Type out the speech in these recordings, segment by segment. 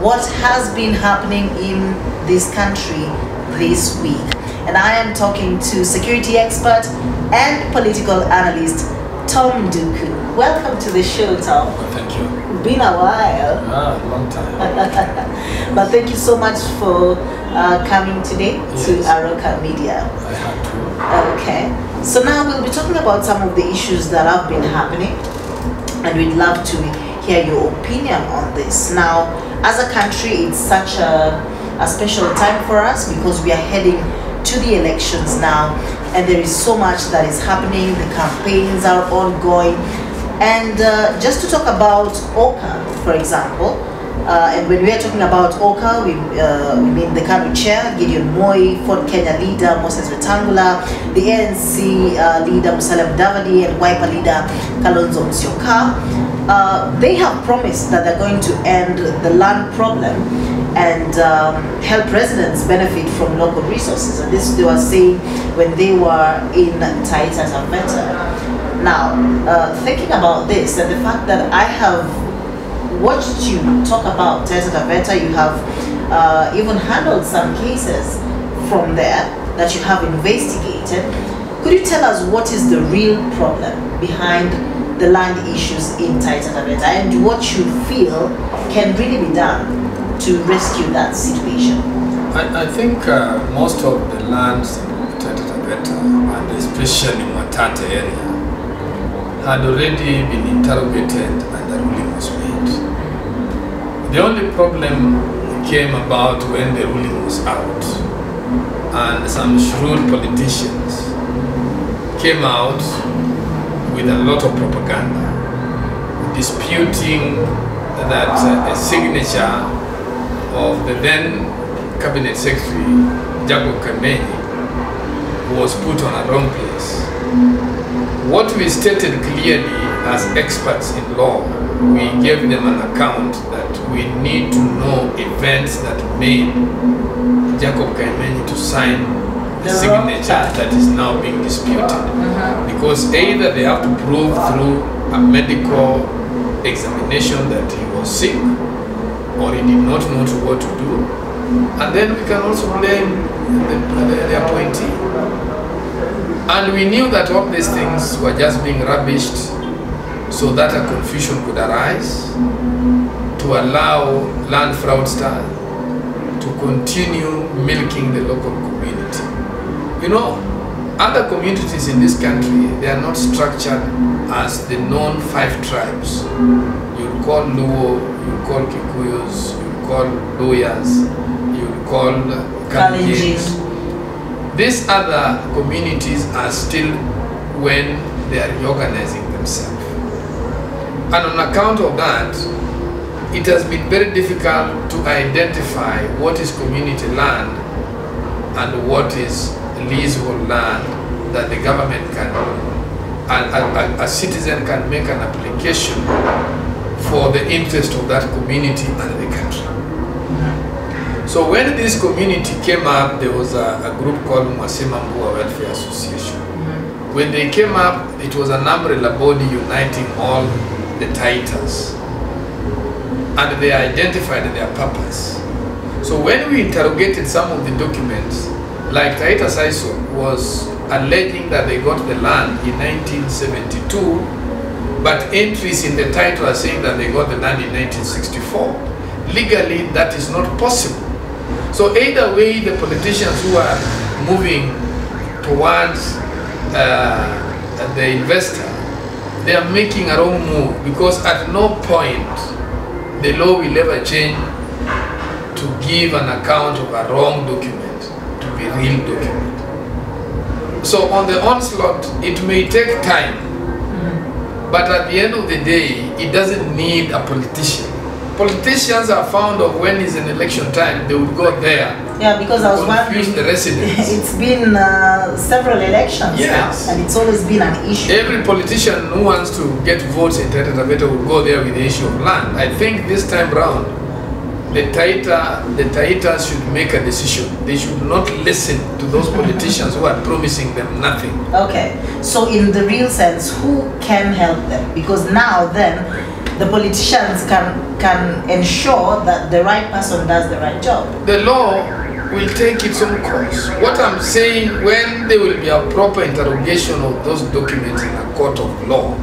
What has been happening in this country this week. And I am talking to security expert and political analyst Tom Nduku. Welcome to the show, Tom. Oh, thank you. Been a while. Long time. But thank you so much for coming today to Aroka Media. I had to. Okay. So now we'll be talking about some of the issues that have been happening, and we'd love to hear your opinion on this. Now, as a country, it's such a special time for us because we are heading to the elections now, and there is so much that is happening. The campaigns are ongoing, and just to talk about Oka, for example, and when we are talking about Oka, we mean the KANU chair, Gideon Moi, Ford Kenya leader, Moses Wetangula, the ANC leader, Musalia Mudavadi, and Wiper leader, Kalonzo Musyoka. They have promised that they're going to end the land problem and help residents benefit from local resources. And this they were saying when they were in Taveta. Now, thinking about this and the fact that I have watched you talk about Taveta, you have even handled some cases from there that you have investigated. Could you tell us what is the real problem behind the land issues in Taveta and what you feel can really be done to rescue that situation? I think most of the lands in Taveta, and especially Mwatate area, had already been interrogated and the ruling was made. The only problem came about when the ruling was out, and some shrewd politicians came out with a lot of propaganda, disputing that a signature of the then Cabinet Secretary, Jacob Kamenyi, was put on a wrong place. What we stated clearly as experts in law, we gave them an account that we need to know events that made Jacob Kamenyi to sign the signature that is now being disputed. Because either they have to prove through a medical examination that he was sick or he did not know what to do, and then we can also blame the appointee. And we knew that all these things were just being rubbished so that a confusion could arise to allow land fraudster to continue milking the local community. You know, other communities in this country, they are not structured as the known 5 tribes. You call Luo, you call Kikuyus, you call Loyas, you call Kalenjins. These other communities are still when they are reorganizing themselves. And on account of that, it has been very difficult to identify what is community land and what is leasehold land that the government can, a citizen can make an application for the interest of that community and the country. So when this community came up, there was a group called Massimo Welfare Association. When they came up, it was an umbrella body uniting all the titles, and they identified their purpose. So when we interrogated some of the documents, like Taita Saiso was alleging that they got the land in 1972, but entries in the title are saying that they got the land in 1964. Legally, that is not possible. So either way, the politicians who are moving towards the investor, they are making a wrong move, because at no point the law will ever change to give an account of a wrong document to be real document. So on the onslaught, it may take time, but at the end of the day, it doesn't need a politician. Politicians are fond of when it's an election time, they would go there. Yeah, because I was wondering, the residents. It's been several elections, yes, and it's always been an issue. Every politician who wants to get votes in Taveta will go there with the issue of land. I think this time round, the Taitas should make a decision. They should not listen to those politicians who are promising them nothing. Okay, so in the real sense, who can help them? Because now then, the politicians can ensure that the right person does the right job. The law will take its own course. What I'm saying, when there will be a proper interrogation of those documents in a court of law,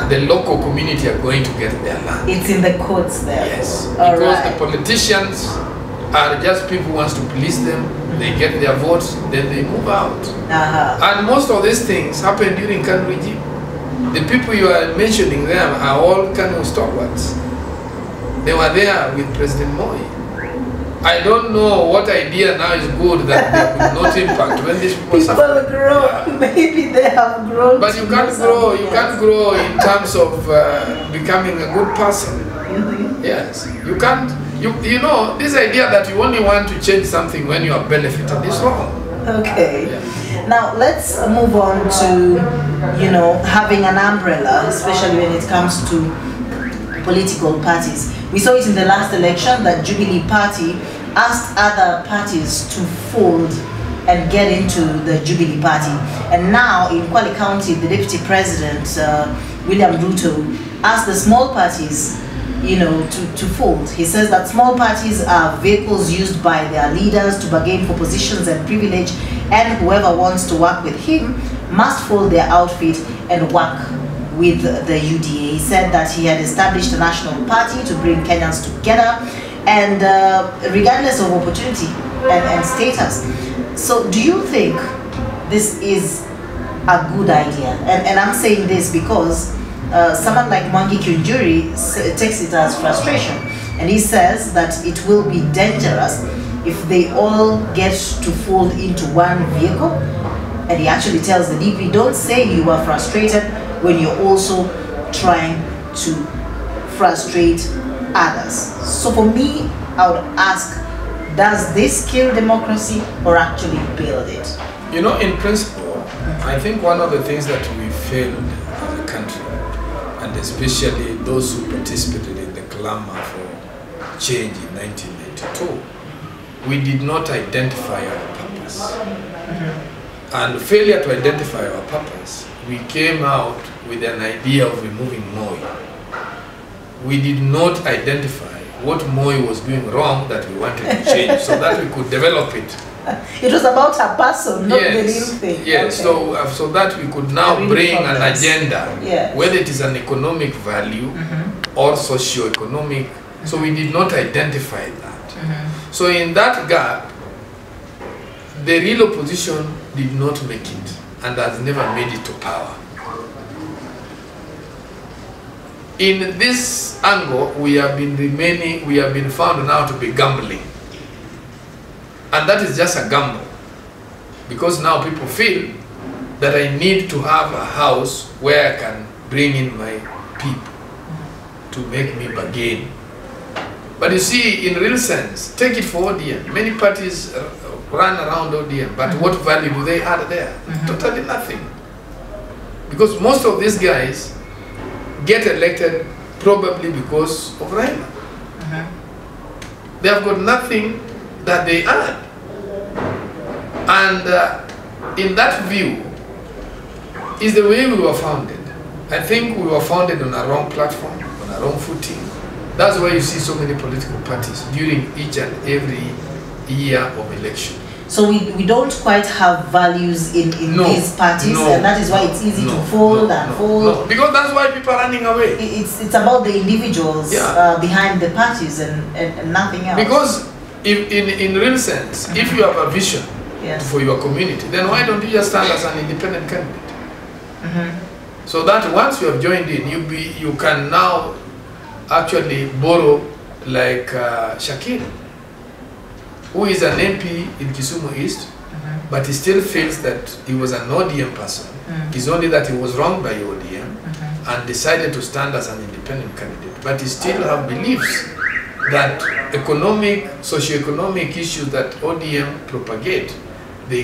the local community are going to get their land. It's in the courts there. Yes, because the politicians are just people who wants to please them. They get their votes, then they move out. And most of these things happen during Kanu regime. The people you are mentioning there are all Kanu stalwarts. They were there with President Moi. I don't know what idea now is good that they could not impact when these people suffer. Grow. Yeah. Maybe they have grown. But you can't grow. You can't grow in terms of becoming a good person. Yes, you can't. You know, this idea that you only want to change something when you are benefited is wrong. Okay. Yeah. Now let's move on to, you know, having an umbrella, especially when it comes to political parties. We saw it in the last election that Jubilee Party asked other parties to fold and get into the Jubilee Party. And now in Kwale County, the Deputy President, William Ruto, asked the small parties, you know, to fold. He says that small parties are vehicles used by their leaders to bargain for positions and privilege, and whoever wants to work with him must fold their outfit and work with the UDA. He said that he had established a national party to bring Kenyans together, and regardless of opportunity and status. So do you think this is a good idea? And I'm saying this because someone like Mwangi Kiunjuri takes it as frustration, and he says that it will be dangerous if they all get to fold into one vehicle. And he actually tells the DP, don't say you are frustrated when you're also trying to frustrate others. So for me, I would ask, does this kill democracy or actually build it? You know, in principle, I think one of the things that we failed as a country, and especially those who participated in the clamor for change in 1992, we did not identify our purpose. And failure to identify our purpose, we came out with an idea of removing Moi. We did not identify what Moi was doing wrong that we wanted to change so that we could develop it. It was about a person, not the real thing. Yes, okay. So that we could now bring an agenda, yes, whether it is an economic value or socio-economic. So we did not identify that. So in that gap, the real opposition did not make it and has never made it to power. In this angle, we have been found now to be gambling. And that is just a gamble. Because now people feel that I need to have a house where I can bring in my people to make me bargain. But you see, in real sense, take it for ODM. Many parties run around ODM, but what value do they add there? Totally nothing. Because most of these guys get elected probably because of Raila. They have got nothing that they add. And in that view is the way we were founded. I think we were founded on a wrong platform, on a wrong footing. That's why you see so many political parties during each and every year of election. So we don't quite have values in these parties, and that is why it's easy to fold and fold. No, because that's why people are running away. It's about the individuals behind the parties and nothing else. Because if, in real sense, if you have a vision for your community, then why don't you just stand as an independent candidate? So that once you have joined in, you can now actually borrow like Shakir, who is an MP in Kisumu East, but he still feels that he was an ODM person. It's only that he was wronged by ODM and decided to stand as an independent candidate. But he still have beliefs that socio-economic issues that ODM propagate, he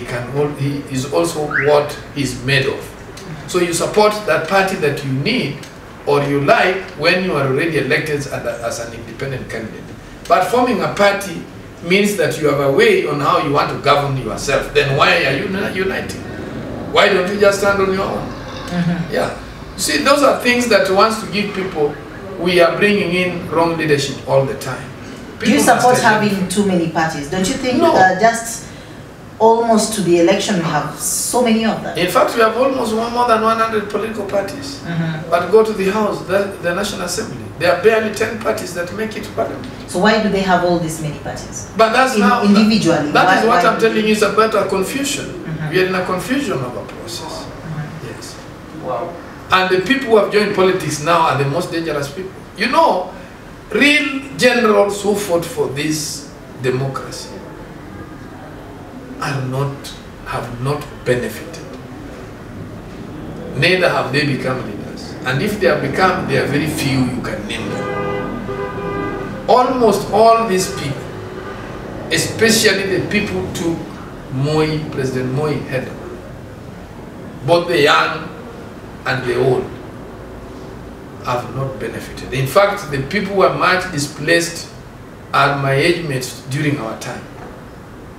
is also what he's made of. So you support that party that you need or you like when you are already elected as an independent candidate. But forming a party means that you have a way on how you want to govern yourself. Then why are you not uniting? Why don't you just stand on your own? Yeah. See, those are things that wants to give people, we are bringing in wrong leadership all the time. Do you support having too many parties? Don't you think just almost to the election we have so many of them? In fact, we have almost more than 100 political parties. But go to the House, the National Assembly, there are barely 10 parties that make it to Parliament. So why do they have all these many parties? But that's now individually. That is what I'm telling you is about a confusion. We are in a confusion of a process. Yes. Wow. And the people who have joined politics now are the most dangerous people. You know, real generals who fought for this democracy have not benefited. Neither have they become leaders. And if they have become, they are very few, you can name them. Almost all these people, especially the people who took President Moi head on, both the young and the old, have not benefited. In fact, the people who are much displaced are my age mates during our time.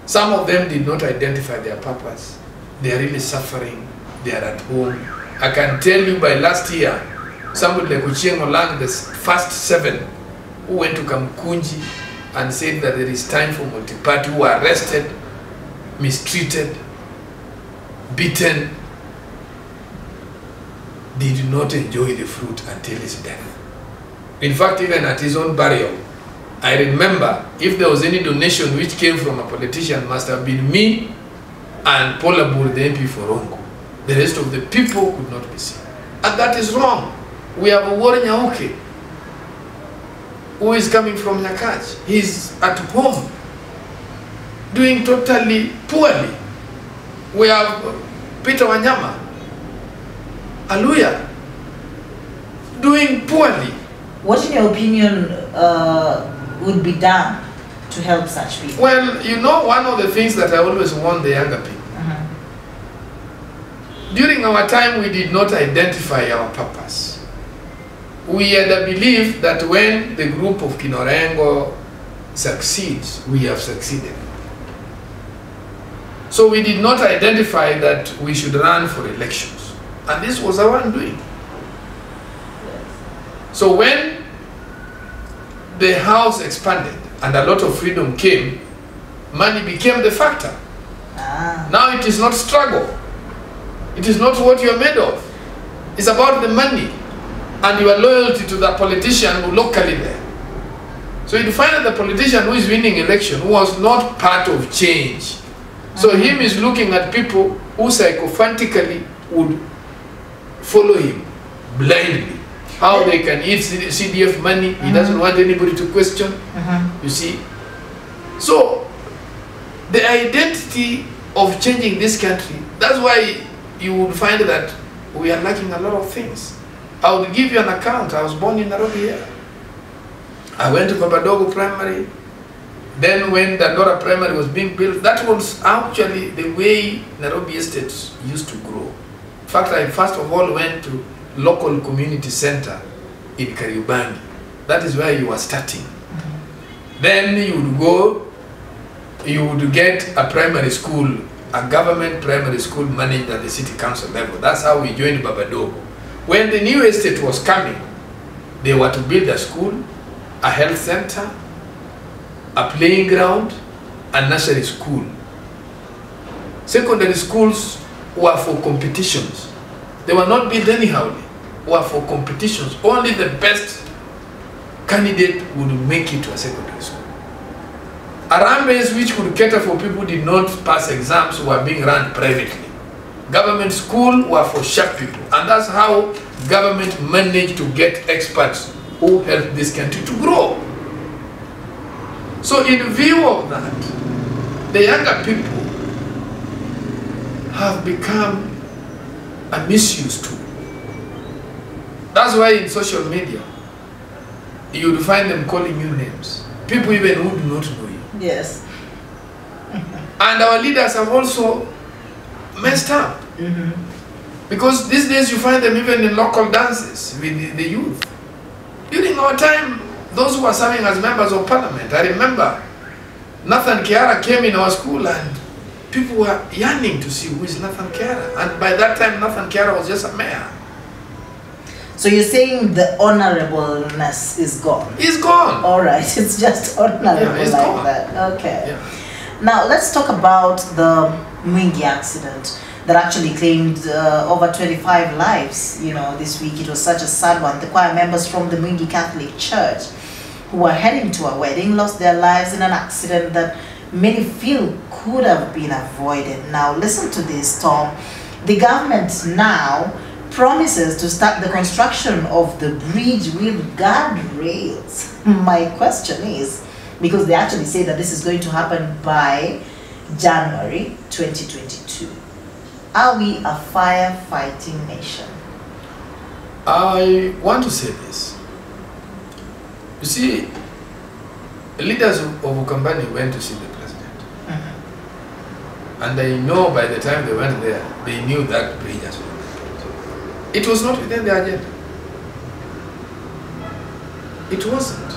Some of them did not identify their purpose. They are really suffering. They are at home. I can tell you by last year, somebody like Uchieng Olang, the first 7 who went to Kamkunji and said that there is time for multi-party, who were arrested, mistreated, beaten, did not enjoy the fruit until his death. In fact, even at his own burial, I remember if there was any donation which came from a politician, must have been me and Paula Bur, the MP for Rongo. The rest of the people could not be seen. And that is wrong. We have a Warren Nyauke who is coming from Nyakach. He's at home doing totally poorly. We have Peter Wanyama, Aluya, doing poorly. What, in your opinion, would be done to help such people? Well, you know, one of the things that I always warn the younger people, during our time we did not identify our purpose. We had a belief that when the group of Kinorengo succeeds, we have succeeded. So we did not identify that we should run for elections. And this was our undoing. So when the house expanded and a lot of freedom came, money became the factor. Now it is not struggle. It is not what you are made of. It's about the money and your loyalty to the politician who locally there. So you find that the politician who is winning election was not part of change. So him is looking at people who psychophantically would follow him blindly. How they can eat CDF money, he doesn't want anybody to question, you see. So the identity of changing this country, that's why you would find that we are lacking a lot of things. I will give you an account. I was born in Nairobi here. I went to Babadogo Primary. Then when Dandora Primary was being built, that was actually the way Nairobi Estate used to grow. In fact, I first of all went to local community center in Kariobangi. That is where you were starting. Then you would go, you would get a primary school, a government primary school managed at the city council level. That's how we joined Babadogo. When the new estate was coming, they were to build a school, a health center, a playing ground, a nursery school. Secondary schools were for competitions. They were not built anyhow, were for competitions. Only the best candidate would make it to a secondary school. Arambes which could cater for people who did not pass exams were being run privately. Government school were for sharp people. And that's how government managed to get experts who helped this country to grow. So in view of that, the younger people have become a misuse tool. That's why in social media, you would find them calling you names. People even who do not know you. Yes. And our leaders have also messed up. Because these days you find them even in local dances with the youth. During our time, those who were serving as members of parliament. I remember Nathan Kiara came in our school and people were yearning to see who is Nathan Kiara. And by that time, Nathan Kiara was just a mayor. So you're saying the honorableness is gone? It's gone. All right, it's just honorable it's like gone. that. Okay. Yeah. Now let's talk about the Mwingi accident that actually claimed over 25 lives. You know, this week it was such a sad one. The choir members from the Mwingi Catholic Church who were heading to a wedding lost their lives in an accident that many feel could have been avoided. Now listen to this, Tom. The government now promises to start the construction of the bridge with guardrails. My question is, because they actually say that this is going to happen by January 2022. Are we a firefighting nation? I want to say this. You see, leaders of Ukambani went to see the president. And I know by the time they went there, they knew that bridge as well. It was not within the agenda. It wasn't.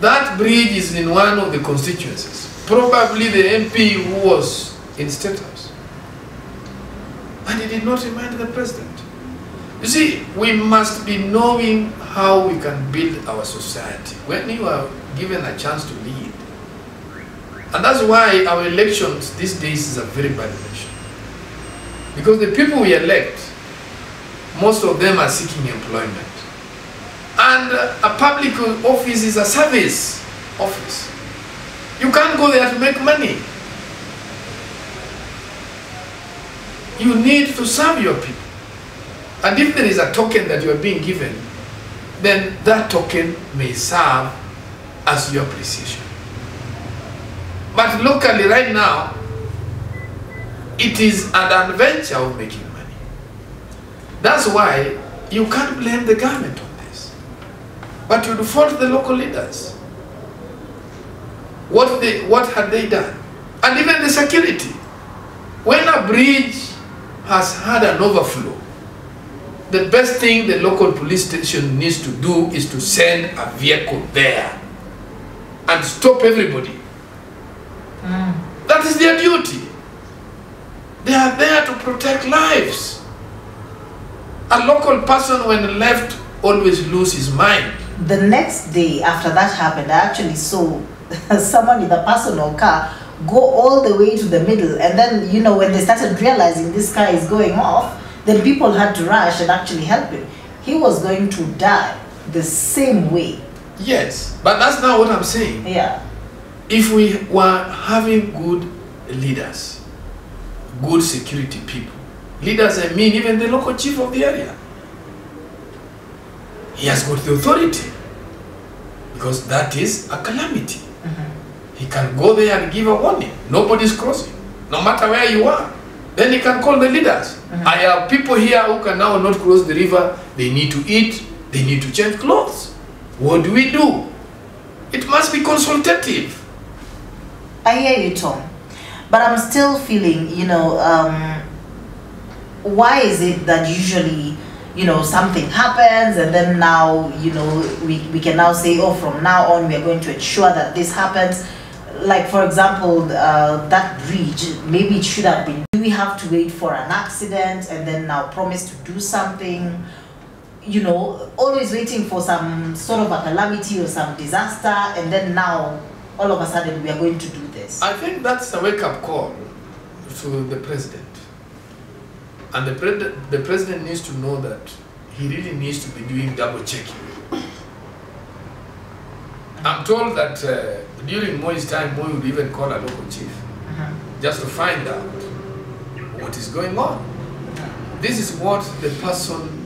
That bridge is in one of the constituencies. Probably the MP who was in State House. And he did not remind the president. You see, we must be knowing how we can build our society when you are given a chance to lead. And that's why our elections these days is a very bad election. Because the people we elect, most of them are seeking employment. And a public office is a service office. You can't go there to make money. You need to serve your people. And if there is a token that you are being given, then that token may serve as your appreciation. But locally right now, it is an adventure of making money. That's why you can't blame the government on this. But you fault the local leaders. What had they done? And even the security. When a bridge has had an overflow, the best thing the local police station needs to do is to send a vehicle there and stop everybody. That is their duty. They are there to protect lives. A local person, when left, always loses his mind. The next day after that happened, I actually saw someone in a personal car go all the way to the middle, and then, you know, when they started realizing this car is going off, then people had to rush and actually help him. He was going to die the same way. Yes, but that's not what I'm saying. Yeah. If we were having good leaders, good security people, leaders, I mean even the local chief of the area, he has got the authority, because that is a calamity. He can go there and give a warning. Nobody's crossing, no matter where you are. Then he can call the leaders. I have people here who can now not cross the river. They need to eat. They need to change clothes. What do we do? It must be consultative. I hear you, Tom. But I'm still feeling, you know, why is it that usually, you know, something happens and then now, you know, we can now say, oh, from now on we are going to ensure that this happens. Like, for example, that bridge, maybe it should have been, do we have to wait for an accident and then now promise to do something? You know, always waiting for some sort of a calamity or some disaster, and then now all of a sudden we are going to do this. I think that's a wake-up call to the president. And the president needs to know that he really needs to be doing double checking. I'm told that during Moi's time, Moi would even call a local chief just to find out what is going on. This is what the person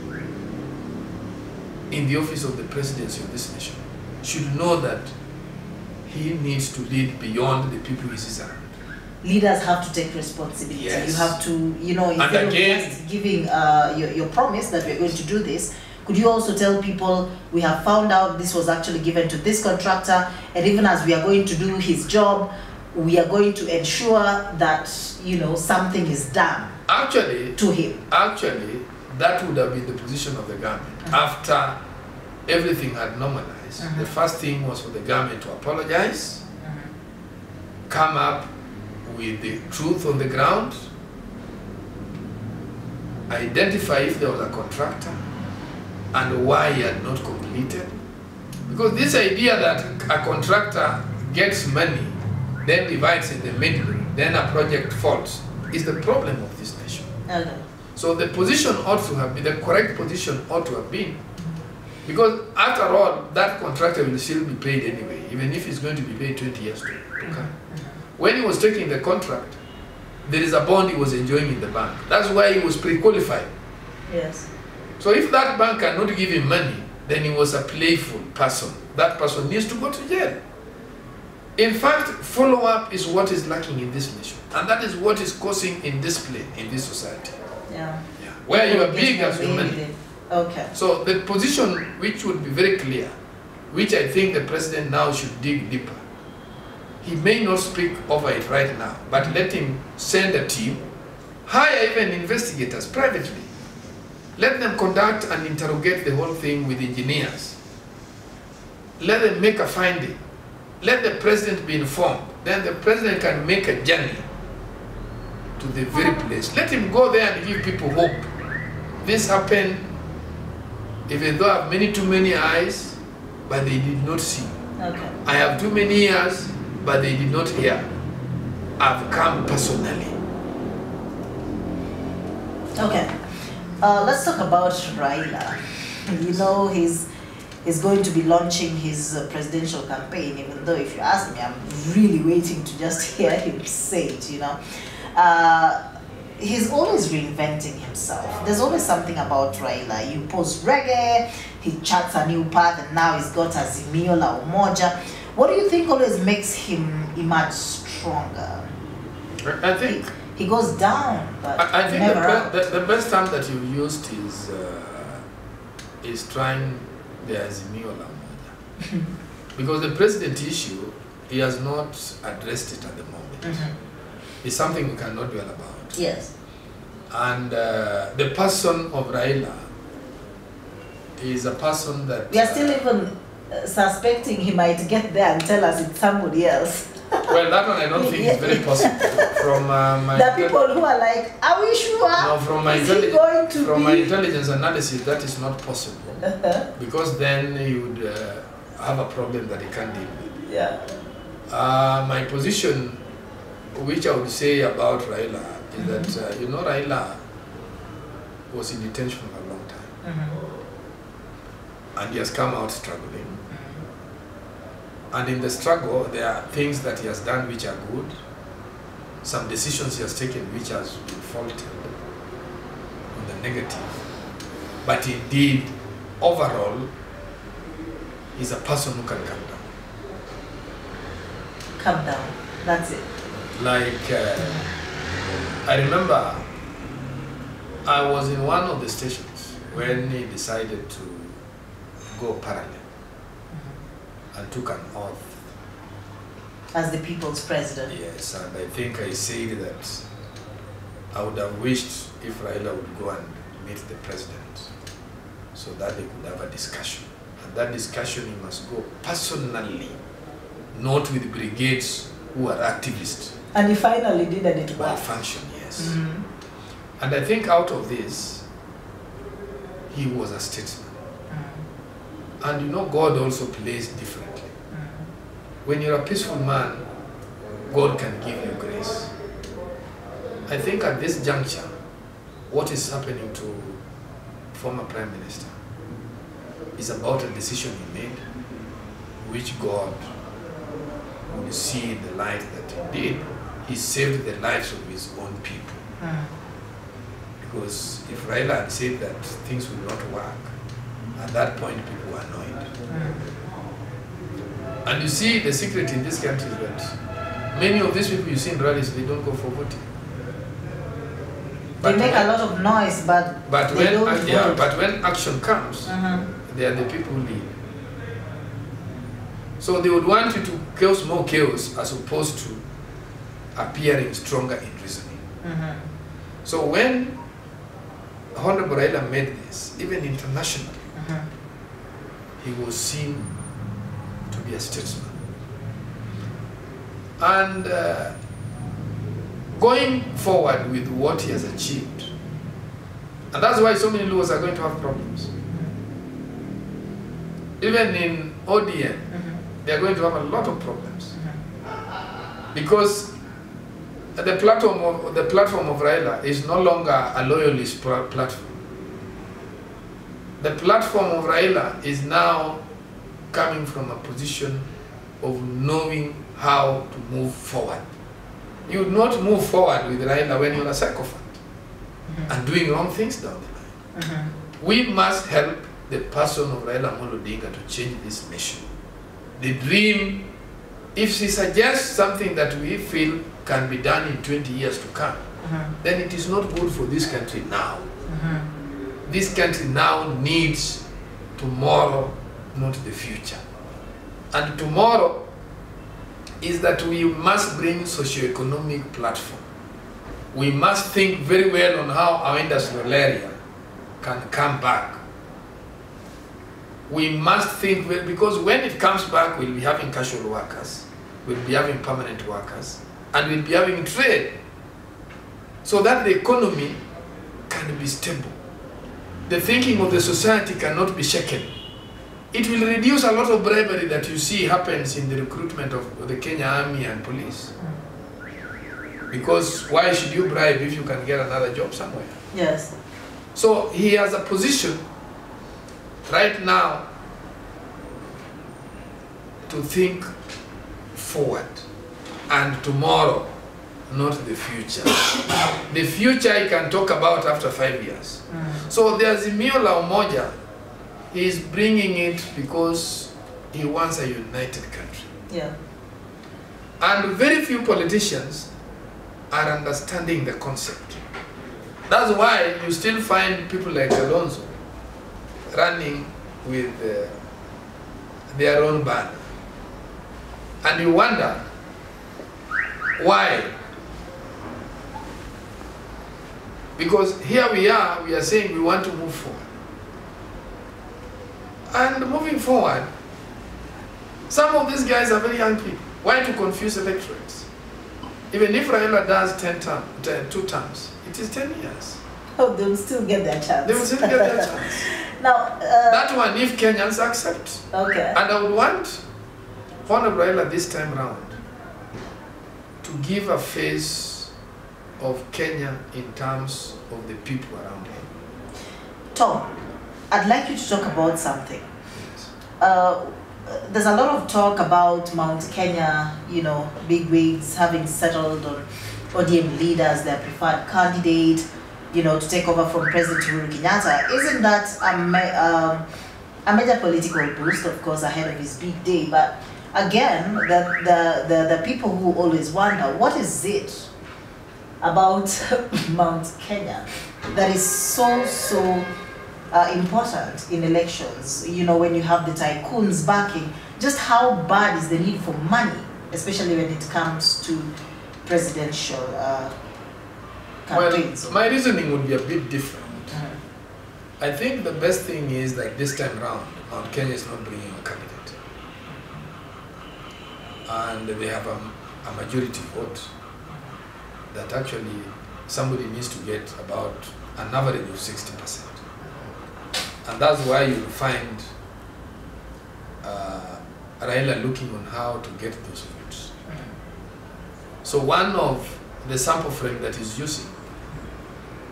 in the office of the presidency of this nation should know, that he needs to lead beyond the people he sees around. Leaders have to take responsibility. Yes. You have to, you know, instead of just giving your promise that we're going to do this, could you also tell people, we have found out this was actually given to this contractor, and even as we are going to do his job, we are going to ensure that, you know, something is done to him. Actually, that would have been the position of the government after everything had normalized, the first thing was for the government to apologize, come up with the truth on the ground, identify if there was a contractor and why he had not completed. Because this idea that a contractor gets money, then divides in the middle, then a project falls, is the problem of this nation. Okay. So the position ought to have been, the correct position ought to have been, because after all, that contractor will still be paid anyway, even if he's going to be paid 20 years to come. When he was taking the contract, there is a bond he was enjoying in the bank. That's why he was pre-qualified. Yes. So if that bank cannot give him money, then he was a playful person. That person needs to go to jail. In fact, follow-up is what is lacking in this nation. And that is what is causing indiscipline in this society. Yeah. Where you are big as your money. Okay. So the position which would be very clear, which I think the president now should dig deeper. He may not speak over it right now, but let him send a team, hire even investigators privately. Let them conduct and interrogate the whole thing with engineers. Let them make a finding. Let the president be informed. Then the president can make a journey to the very place. Let him go there and give people hope. This happened, even though I have too many eyes, but they did not see. Okay. I have too many ears, but they did not hear. I've come personally. Okay. Let's talk about Raila. You know, he's going to be launching his presidential campaign, even though if you ask me, I'm really waiting to just hear him say it, you know. He's always reinventing himself. There's always something about Raila. You post reggae, he charts a new path, and now he's got Azimio la Umoja. What do you think always makes him emerge stronger? I think he goes down, but I think never up. the best term that you've used is trying the Azimio la Umoja. Because the president issue, he has not addressed it at the moment. It's something we cannot dwell about. Yes. And the person of Raila is a person that... We are still even suspecting he might get there and tell us it's somebody else. Well, that one I don't think is very possible. From the people who are like, are we sure? No, from my intelligence analysis, that is not possible. Because then he would have a problem that he can't deal with. Yeah. My position, which I would say about Raila, is that, you know, Raila was in detention for a long time. And he has come out struggling. And in the struggle, there are things that he has done which are good, some decisions he has taken which has been faulted on the negative. But indeed, overall, he's a person who can come down. Come down, that's it. Like, I remember I was in one of the stations when he decided to go parallel and took an oath. As the people's president. Yes, and I think I said that I would have wished if Raila would go and meet the president so that they could have a discussion. And that discussion he must go personally, not with brigades who are activists. And he finally did, and it worked. Function, yes. And I think out of this, he was a statesman. And you know, God also plays differently. When you're a peaceful man, God can give you grace. I think at this juncture, what is happening to former Prime Minister is about a decision he made, which God would see in the light that he did. He saved the lives of his own people. Because if Raila had said that things will not work, at that point people were annoyed. And you see, the secret in this country is that many of these people you see in rallies, they don't go for voting. They make a lot of noise, but when action comes, they are the people who lead. So they would want you to cause more chaos as opposed to appearing stronger in reasoning. So when Honorable Raila made this, even internationally, he was seen to be a statesman. And going forward with what he has achieved, and that's why so many Luos are going to have problems. Even in ODM, they are going to have a lot of problems. Because the platform of Raila is no longer a loyalist platform. The platform of Raila is now coming from a position of knowing how to move forward. You would not move forward with Raila when you're a sycophant and doing wrong things down the line. We must help the person of Raila Amolo Odinga to change this nation. The dream, if she suggests something that we feel can be done in 20 years to come, then it is not good for this country now. This country now needs tomorrow, not the future. And tomorrow is that we must bring socio-economic platform. We must think very well on how our industrial area can come back. We must think well, because when it comes back, we'll be having casual workers, we'll be having permanent workers, and we'll be having trade, so that the economy can be stable. The thinking of the society cannot be shaken. It will reduce a lot of bribery that you see happens in the recruitment of the Kenya Army and police. Because why should you bribe if you can get another job somewhere? Yes. So he has a position right now to think forward and tomorrow, not the future. The future he can talk about after 5 years. So there's Miola Umoja. He is bringing it because he wants a united country. Yeah. And very few politicians are understanding the concept. That's why you still find people like Alonso running with their own banner. And you wonder why. Because here we are saying we want to move forward. And moving forward, some of these guys are very young people. Why to confuse electorates? Even if Raila does 2 terms, it is 10 years. Oh, they will still get their chance. They will still get their chance. Now, that one, if Kenyans accept. Okay. And I would want Honorable Raila this time round to give a face of Kenya in terms of the people around him. Tom, I'd like you to talk about something. There's a lot of talk about Mount Kenya, you know, bigwigs having settled on ODM leaders, their preferred candidate, you know, to take over from President Uhuru Kenyatta. Isn't that a major political boost, of course, ahead of his big day? But again, the people who always wonder, what is it about Mount Kenya that is so important in elections? You know, when you have the tycoons backing, just how bad is the need for money, especially when it comes to presidential campaigns? Well, my reasoning would be a bit different. I think the best thing is that this time around, Mount Kenya is not bringing a candidate. And they have a majority vote that actually somebody needs to get about an average of 60%. And that's why you'll find Raila looking on how to get those votes. So one of the sample frame that he's using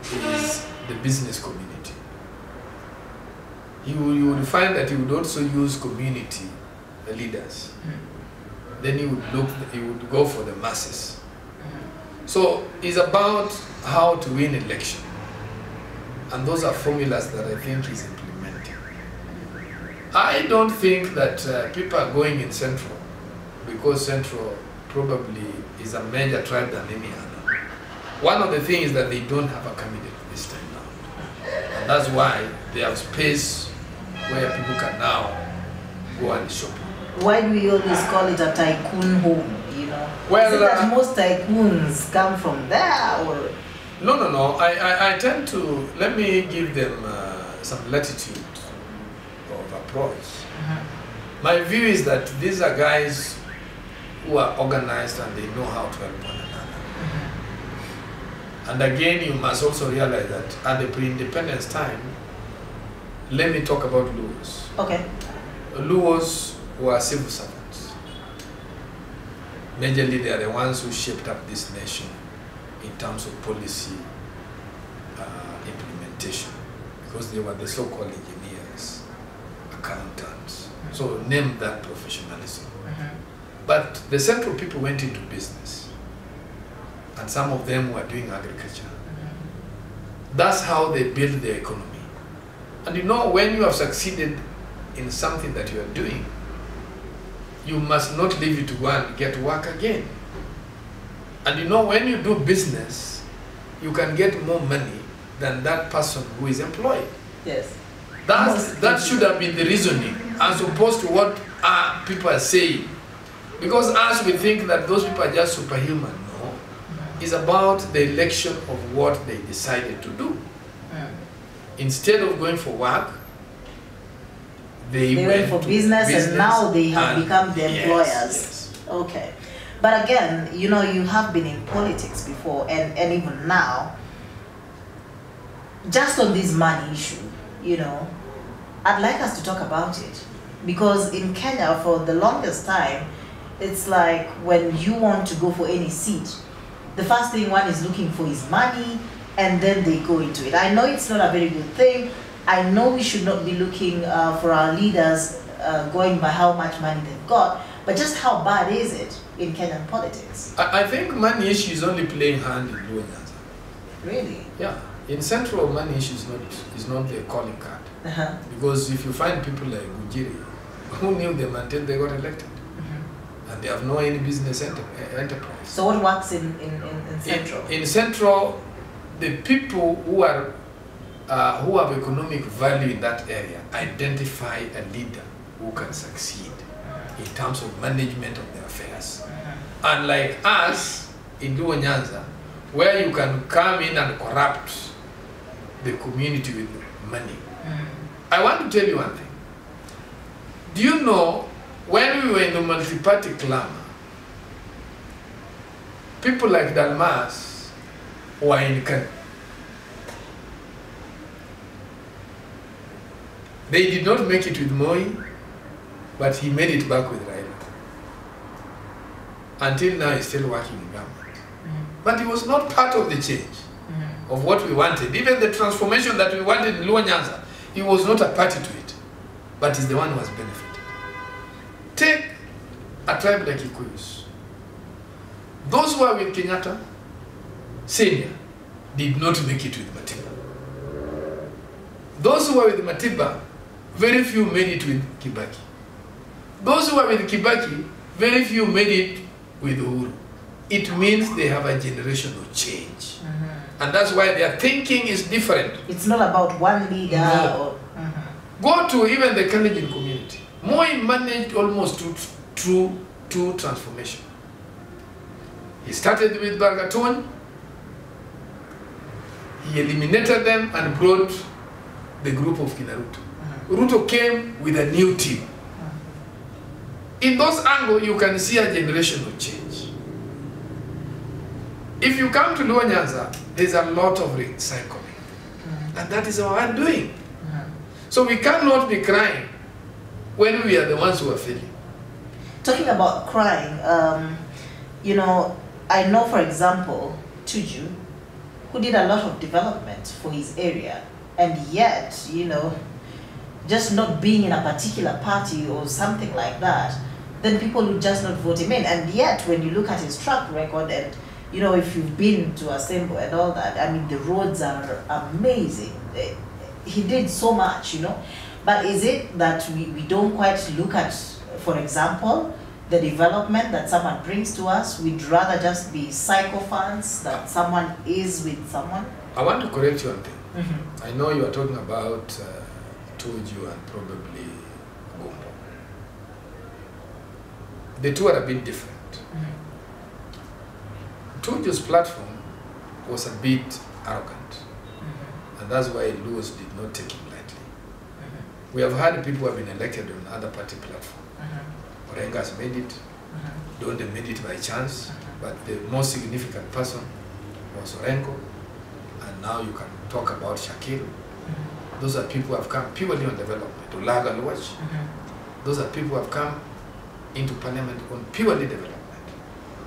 is the business community. You will find that he would also use community leaders. Then he would go for the masses. So it's about how to win election. And those are formulas that I think he's implementing. I don't think that people are going in Central because Central probably is a major tribe than any other. One of the things is that they don't have a candidate this time now. And that's why they have space where people can now go and shop. Why do we always call it a tycoon home, you know? Well, is it that most tycoons come from there, or? No. I tend to, let me give them some latitude. of approach. My view is that these are guys who are organized and they know how to help one another. And again, you must also realize that at the pre-independence time, let me talk about Luos. Okay. Luos were civil servants. Majorly, they are the ones who shaped up this nation in terms of policy implementation, because they were the so-called engineers, accountants. So name that professionalism. But the central people went into business, and some of them were doing agriculture. That's how they built their economy. And you know, when you have succeeded in something that you are doing, you must not leave it to go and get work again. And you know, when you do business, you can get more money than that person who is employed. Yes. That should have been the reasoning, as opposed to what people are saying. Because as we think that those people are just superhuman, no. It's about the election of what they decided to do. Instead of going for work, they went for business, and now they have become the employers. Yes. Okay. But again, you know, you have been in politics before, and even now, just on this money issue, you know, I'd like us to talk about it. Because in Kenya, for the longest time, it's like when you want to go for any seat, the first thing one is looking for is money, and then they go into it. I know it's not a very good thing. I know we should not be looking for our leaders going by how much money they've got, but just how bad is it in Kenyan politics? I think money issue is only playing hand in Luo-Nyanza. Really? Yeah. In Central, money issue is not the calling card. Because if you find people like Gujiri, who knew them until they got elected? And they have no any business enterprise. So what works in Central? In Central, the people who are who have economic value in that area identify a leader who can succeed in terms of management of their affairs. Unlike us in Luo-Nyanza, where you can come in and corrupt the community with money. I want to tell you one thing. Do you know, when we were in the multi-party clamor, people like Dalmas were in Kenya. They did not make it with Moi, but he made it back with Raila. Until now, he's still working in government. But he was not part of the change of what we wanted. Even the transformation that we wanted in Luo-Nyanza, he was not a party to it, but he's the one who has benefited. Take a tribe like Kikuyus. Those who are with Kenyatta, Senior, did not make it with Matiba. Those who are with Matiba, very few made it with Kibaki. Those who are with Kibaki, very few made it with Uhuru. It means they have a generational change. And that's why their thinking is different. It's not about one leader. No. Go to even the Kalenjin community. Moi managed almost two transformation. He started with Bargatone. He eliminated them and brought the group of Kinaruto. Ruto came with a new team. In those angles, you can see a generational change. If you come to Luo-Nyanza, there's a lot of recycling. And that is our undoing. So we cannot be crying when we are the ones who are failing. Talking about crying, you know, I know, for example, Tuju, who did a lot of development for his area, and yet, you know, just not being in a particular party or something like that, then people would just not vote him in. And yet, when you look at his track record, and you know, if you've been to Asembo and all that, I mean, the roads are amazing. He did so much, you know. But is it that we don't quite look at, for example, the development that someone brings to us? We'd rather just be sycophants that someone is with someone? I want to correct you on thing. I know you are talking about Tuju and probably Gumbo. The two are a bit different. Tuju's platform was a bit arrogant. And that's why Luos did not take him lightly. We have had people who have been elected on other party platform. Orenga has made it. Donde made it by chance. But the most significant person was Orengo. And now you can talk about Shakil. Those are people who have come purely on development. Ulaga Luwach. Those are people who have come into parliament on purely development.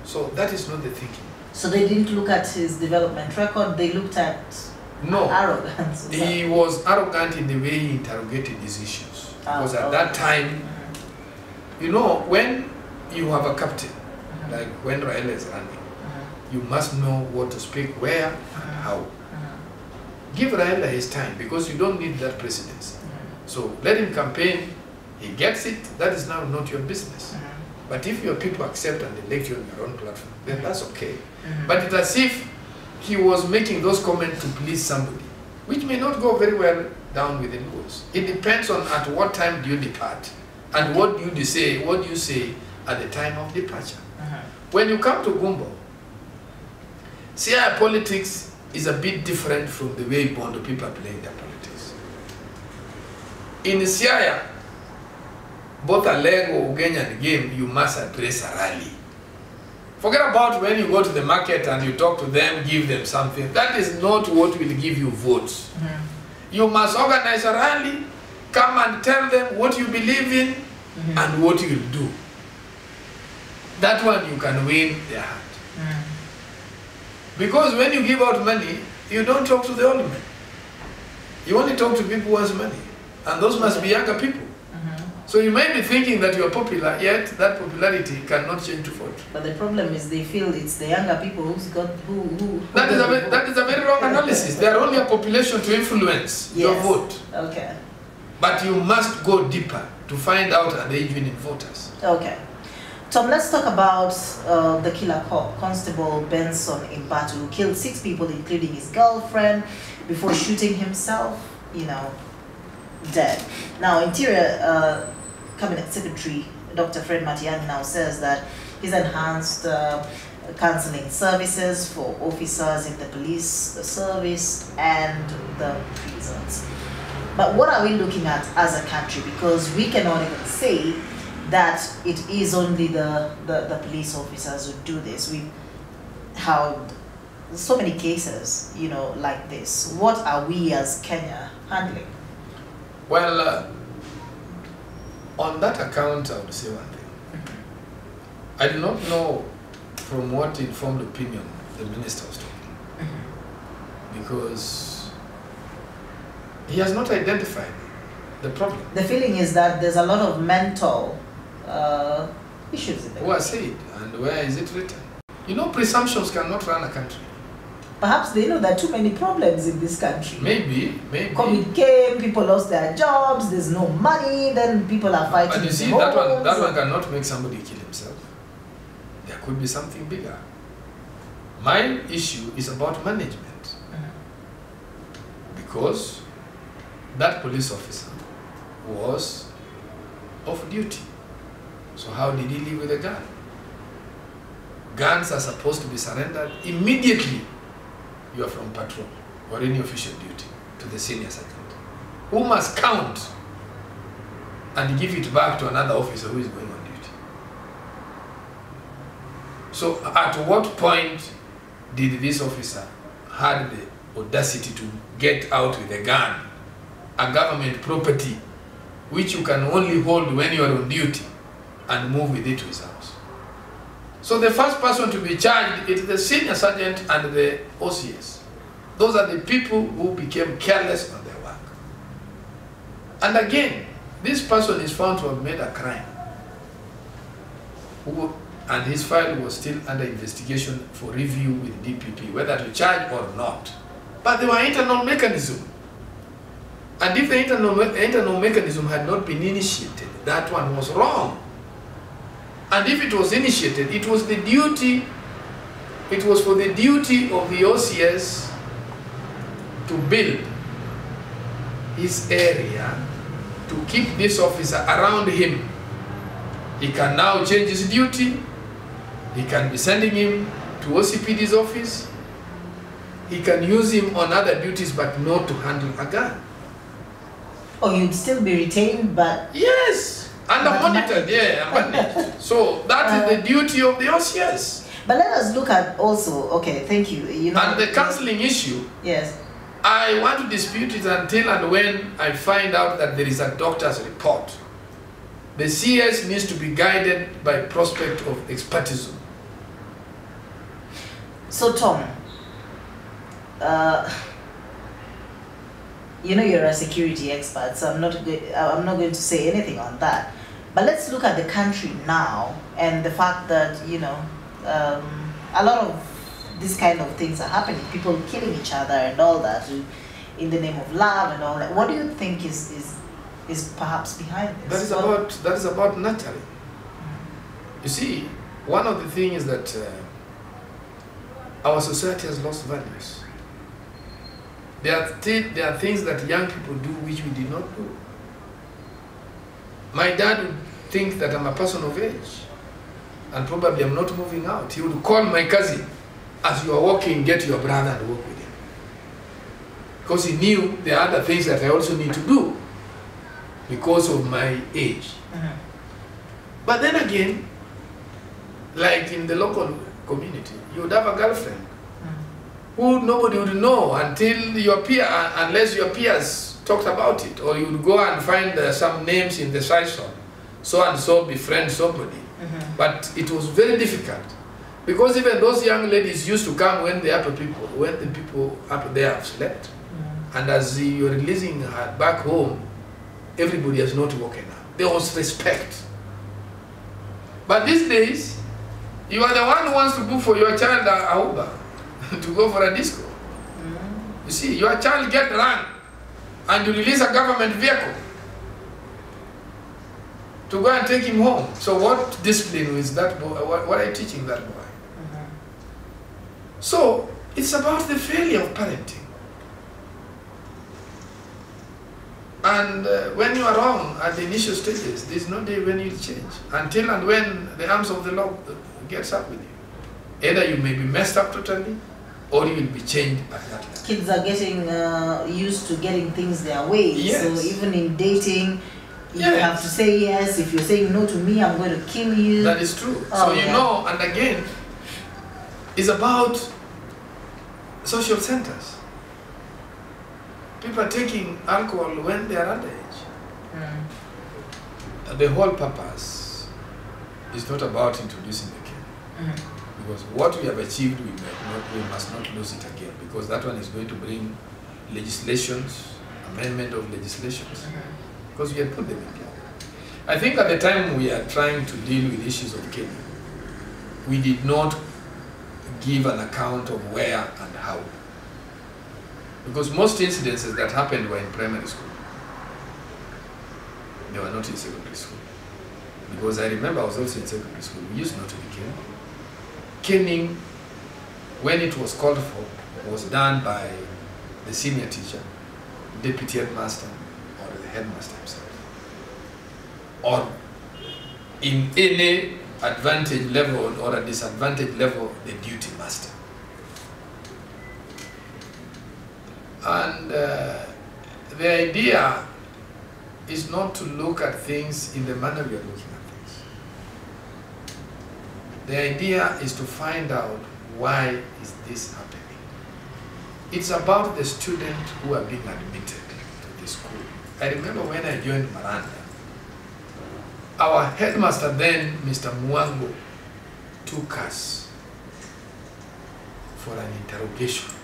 So that is not the thinking. So they didn't look at his development record, they looked at arrogance. He was arrogant in the way he interrogated these issues. Because at that time, you know, when you have a captain, like when Raila is running, you must know what to speak, where, and how. Give Raila his time, because you don't need that presidency. So let him campaign, he gets it, that is now not your business. But if your people accept and elect you on your own platform, then that's okay. But it's as if he was making those comments to please somebody, which may not go very well down with the laws. It depends on at what time do you depart, and what do you say at the time of departure. When you come to Gumbo, Siaya politics is a bit different from the way Bondo people are playing their politics. In Siaya, both a leg or game and game, you must address a rally. Forget about when you go to the market and you talk to them, give them something. That is not what will give you votes. You must organize a rally, come and tell them what you believe in and what you will do. That one you can win their heart. Because when you give out money, you don't talk to the old men. You only talk to people who has money. And those must be younger people. So you may be thinking that you are popular, yet that popularity cannot change to vote. But the problem is they feel it's the younger people who's got that is a very wrong analysis. They are only a population to influence your vote. Okay. But you must go deeper to find out are they winning voters. Okay. Tom, let's talk about the killer cop, Constable Benson Imbatu, who killed 6 people, including his girlfriend, before shooting himself, you know, dead. Now, Interior Cabinet Secretary Dr. Fred Matiang'i now says that he's enhanced counseling services for officers in the police service and the prisons. But what are we looking at as a country? Because we cannot even say that it is only the police officers who do this. We have so many cases, you know, like this. What are we as Kenya handling? Well, on that account, I would say one thing. I do not know from what informed opinion the minister was talking. Because he has not identified the problem. The feeling is that there's a lot of mental issues in there. Who has said it, and where is it written? You know, presumptions cannot run a country. Perhaps they know there are too many problems in this country. Maybe. COVID came, people lost their jobs, there's no money, then people are fighting. But you see, that one cannot make somebody kill himself. There could be something bigger. My issue is about management. Because that police officer was off duty. So how did he live with a gun? Guns are supposed to be surrendered immediately you are from patrol or any official duty to the senior sergeant, who must count and give it back to another officer who is going on duty. So at what point did this officer have the audacity to get out with a gun, a government property, which you can only hold when you are on duty, and move with it to his house? So the first person to be charged is the senior sergeant and the OCS. Those are the people who became careless on their work. And again, this person is found to have made a crime. And his file was still under investigation for review with DPP, whether to charge or not. But there were internal mechanisms. And if the internal mechanism had not been initiated, that one was wrong. And if it was initiated, it was for the duty of the OCS to build his area, to keep this officer around him. He can now change his duty. He can be sending him to OCPD's office. He can use him on other duties, but not to handle a gun. Or you'd still be retained, but... Yes, and monitored, yeah, and managed. So that is the duty of the OCS. But let us look at also, okay, thank you. You know, and the counseling issue, yes, I want to dispute it until and when I find out that there is a doctor's report. The CS needs to be guided by prospect of expertise. So Tom, you know you're a security expert, so I'm not going to say anything on that. But let's look at the country now and the fact that, you know, a lot of these kind of things are happening. People killing each other and all that in the name of love and all that. What do you think is perhaps behind this? That is about nurturing. You see, one of the things is that our society has lost values. There are things that young people do which we did not do. My dad would think that I'm a person of age and probably I'm not moving out. He would call my cousin, as you are walking, get your brother and walk with him. Because he knew there are other things that I also need to do because of my age. But then again, like in the local community, you would have a girlfriend who nobody would know until your peer, unless your peers talked about it, or you would go and find some names in the side, so and so befriend somebody. But it was very difficult because even those young ladies used to come when the people up there have slept, and as you're releasing her back home, everybody has not woken up. There was respect. But these days, you are the one who wants to book for your child a Uber to go for a disco. You see, your child get run and you release a government vehicle to go and take him home. So what discipline is that boy? What are you teaching that boy? So it's about the failure of parenting. And when you are wrong at the initial stages, there's no day when you'll change. Until and when the arms of the law gets up with you. Either you may be messed up totally, or you will be changed at that level. Kids are getting used to getting things their way. Yes. So even in dating, you have to say yes. If you're saying no to me, I'm going to kill you. That is true. Oh, so you know, and again, it's about social centers. People are taking alcohol when they are underage. The whole purpose is not about introducing the kid. Because what we have achieved, we must not lose it again. Because that one is going to bring legislations, amendment of legislations. Because we had put them in place. I think at the time we are trying to deal with issues of killing, we did not give an account of where and how. Because most incidences that happened were in primary school. They were not in secondary school. Because I remember I was also in secondary school. We used not to be killed. Caning, when it was called for, was done by the senior teacher, deputy headmaster, or the headmaster himself. Or in any advantage level or a disadvantage level, the duty master. And the idea is not to look at things in the manner we are looking at things. The idea is to find out why is this happening. It's about the students who are being admitted to the school. I remember when I joined Miranda, our headmaster then, Mr. Mwango, took us for an interrogation.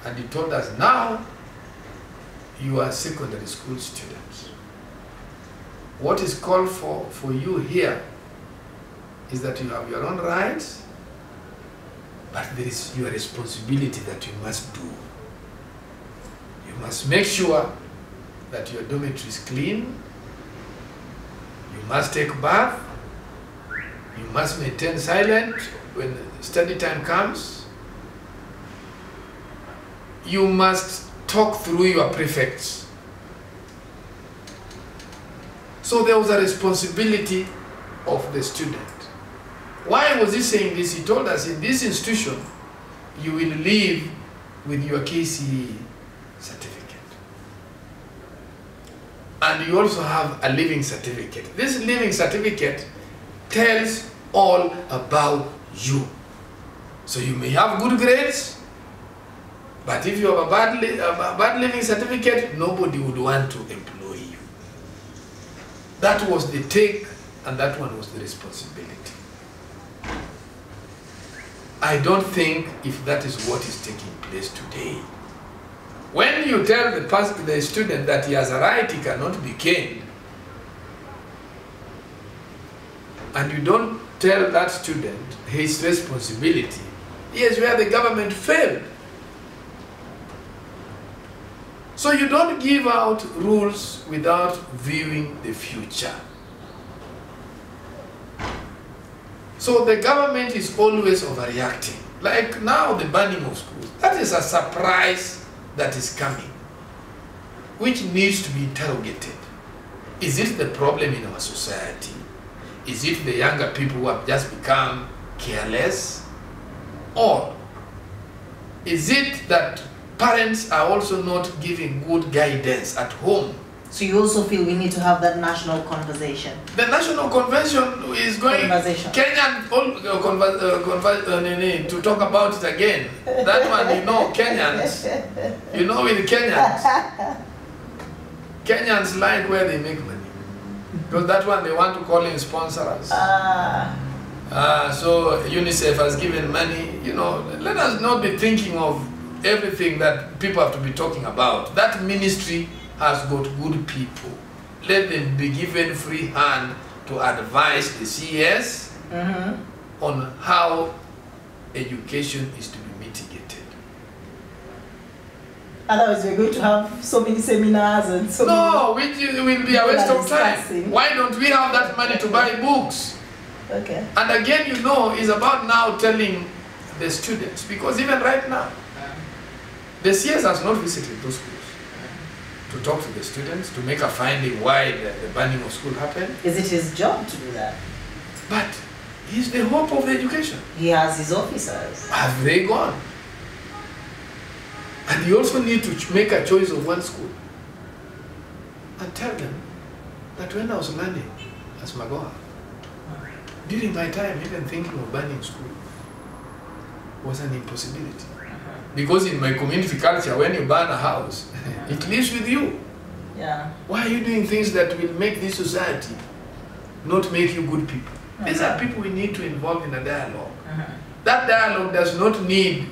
And he told us, now you are secondary school students. What is called for you here is that you have your own rights, but there is your responsibility that you must do. You must make sure that your dormitory is clean. You must take bath. You must maintain silent when study time comes. You must talk through your prefects. So there was a responsibility of the student. Why was he saying this? He told us in this institution, you will leave with your KCE certificate. and you also have a living certificate. This living certificate tells all about you. So you may have good grades, but if you have a bad living certificate, nobody would want to employ you. That was the take, and that one was the responsibility. I don't think if that is what is taking place today. When you tell the student that he has a right, he cannot be caned, and you don't tell that student his responsibility, here's where the government failed. So you don't give out rules without viewing the future. So the government is always overreacting. Like now the banning of schools, that is a surprise that is coming, which needs to be interrogated. Is it the problem in our society? Is it the younger people who have just become careless? Or is it that parents are also not giving good guidance at home? So you also feel we need to have that national conversation? The national convention is going Kenyan to talk about it again. That one, you know, Kenyans. You know, with Kenyans. Kenyans like where they make money. Because that one they want to call in sponsors. So UNICEF has given money. You know, let us not be thinking of everything that people have to be talking about. That ministry has got good people. Let them be given free hand to advise the CS on how education is to be mitigated. Otherwise, we're going to have so many seminars and so many... which will be a waste of time. Why don't we have that money to buy books? Okay. And again, you know, it's about now telling the students, because even right now, the CS has not visited those schools to talk to the students, to make a finding why the banning of school happened. Is it his job to do that? But he's the hope of the education. He has his officers. Have they gone? And you also need to make a choice of one school and tell them that when I was learning as Magoha, during my time, even thinking of banning school was an impossibility. Because in my community culture, when you burn a house, it lives with you. Yeah. Why are you doing things that will make this society not make you good people? These are people we need to involve in a dialogue. That dialogue does not need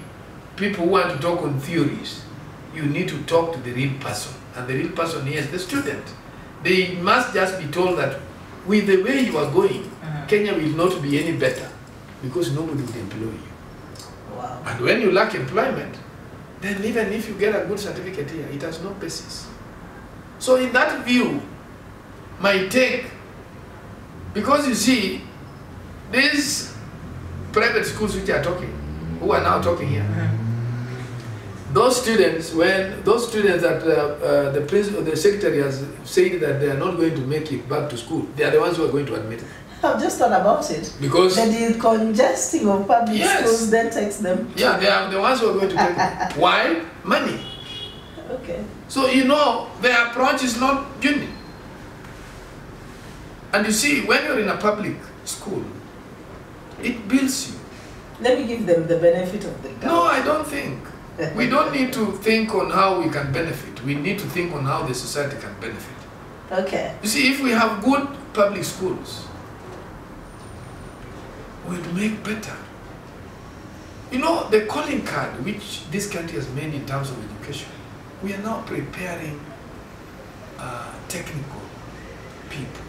people who want to talk on theories. You need to talk to the real person. And the real person here is the student. They must just be told that with the way you are going, Kenya will not be any better because nobody will employ you. Wow. And when you lack employment, then even if you get a good certificate here, it has no basis. So in that view, my take, because you see, these private schools which are talking, who are now talking here, those students, when those students that the principal, the secretary has said that they are not going to make it back to school, they are the ones who are going to admit it. I've just thought about it. Because the congesting of public schools then takes them. Yeah, they are the ones who are going to take it. Why? Money. Okay. So you know, the approach is not genuine. And you see, when you're in a public school, it builds you. Let me give them the benefit of the doubt. No, I don't think. We don't need to think on how we can benefit. We need to think on how the society can benefit. Okay. You see, if we have good public schools, we'll make better. You know, the calling card which this country has made in terms of education, we are now preparing technical people.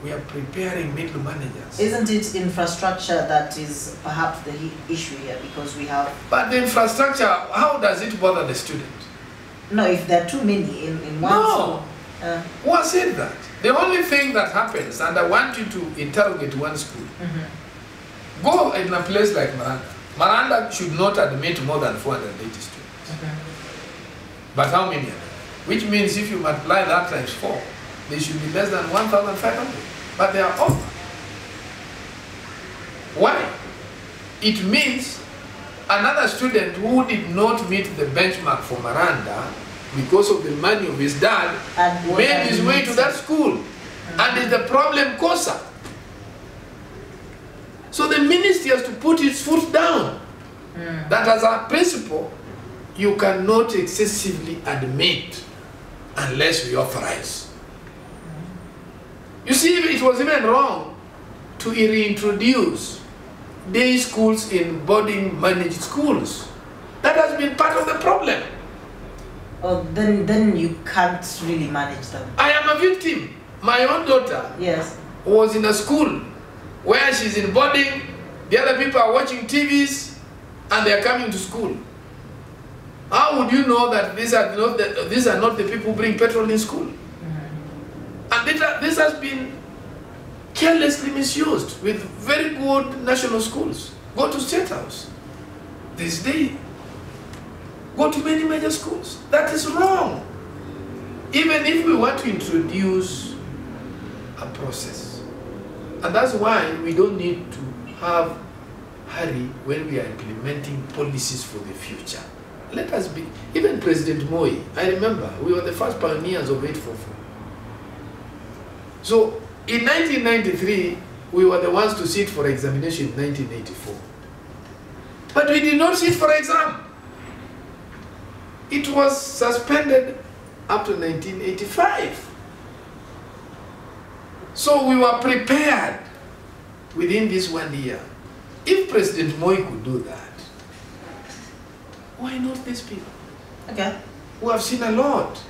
We are preparing middle managers. Isn't it infrastructure that is perhaps the issue here, because we have... But the infrastructure, how does it bother the student? No, if there are too many in one school. Who said that? The only thing that happens, and I want you to interrogate one school, go in a place like Miranda. Miranda should not admit more than 480 students. But how many are there? Which means if you multiply that times 4, they should be less than 1,500. But they are over. Why? It means another student who did not meet the benchmark for Miranda because of the money of his dad, made his way to that school and is the problem causer. So the ministry has to put its foot down that as a principle, you cannot excessively admit unless we authorize. You see, it was even wrong to reintroduce day schools in boarding managed schools. That has been part of the problem. Oh, then you can't really manage them. I am a victim. My own daughter was in a school where she's in boarding, the other people are watching TVs, and they are coming to school. How would you know that these are not the people who bring petrol in school? And this has been carelessly misused with very good national schools. Go to State House this day. Go to many major schools. That is wrong. Even if we want to introduce a process. And that's why we don't need to have hurry when we are implementing policies for the future. Let us be, even President Moi, I remember, we were the first pioneers of 844. So in 1993, we were the ones to sit for examination in 1984. But we did not sit for exam. It was suspended up to 1985. So we were prepared within this 1 year. If President Moi could do that, why not these people? Okay. Who have seen a lot.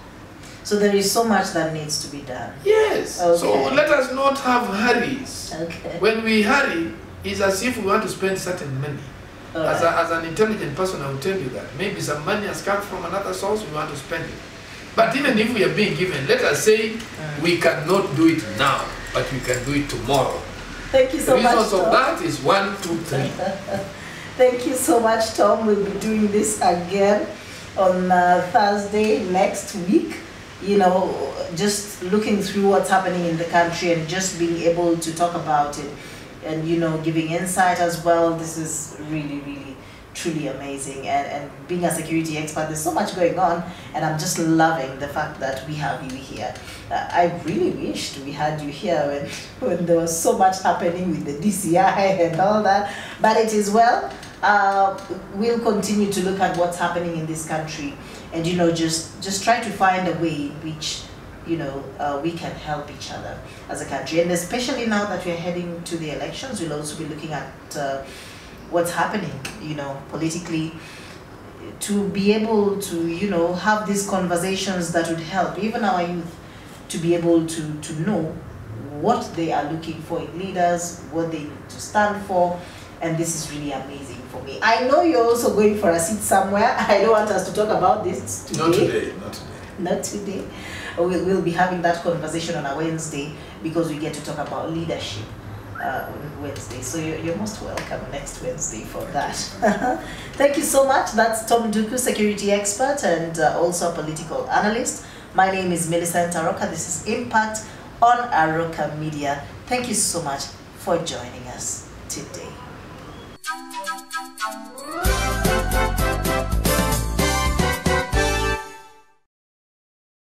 So there is so much that needs to be done. Yes. Okay. So let us not have hurries. Okay. When we hurry, it's as if we want to spend certain money. As an intelligent person, I will tell you that maybe some money has come from another source, we want to spend it. But even if we are being given, let us say we cannot do it now, but we can do it tomorrow. Thank you so much. The reasons of that is 1, 2, 3. Thank you so much, Tom. We'll be doing this again on Thursday next week. You know, just looking through what's happening in the country and just being able to talk about it and, you know, giving insight as well. This is really, really, truly amazing. And being a security expert, there's so much going on, and I'm just loving the fact that we have you here. I really wished we had you here when there was so much happening with the DCI and all that, but it is well. We'll continue to look at what's happening in this country and, you know, just try to find a way in which, you know, we can help each other as a country. And especially now that we're heading to the elections, we'll also be looking at what's happening, you know, politically, to be able to, you know, have these conversations that would help even our youth to be able to know what they are looking for in leaders, what they need to stand for. And this is really amazing for me. I know you're also going for a seat somewhere. I don't want us to talk about this today. Not today, not today. Not today. We'll be having that conversation on a Wednesday because we get to talk about leadership on Wednesday. So you're most welcome next Wednesday for that. Thank you so much. That's Tom Nduku, security expert and also a political analyst. My name is Millicent Aroka. This is Impact on Aroka Media. Thank you so much for joining us today.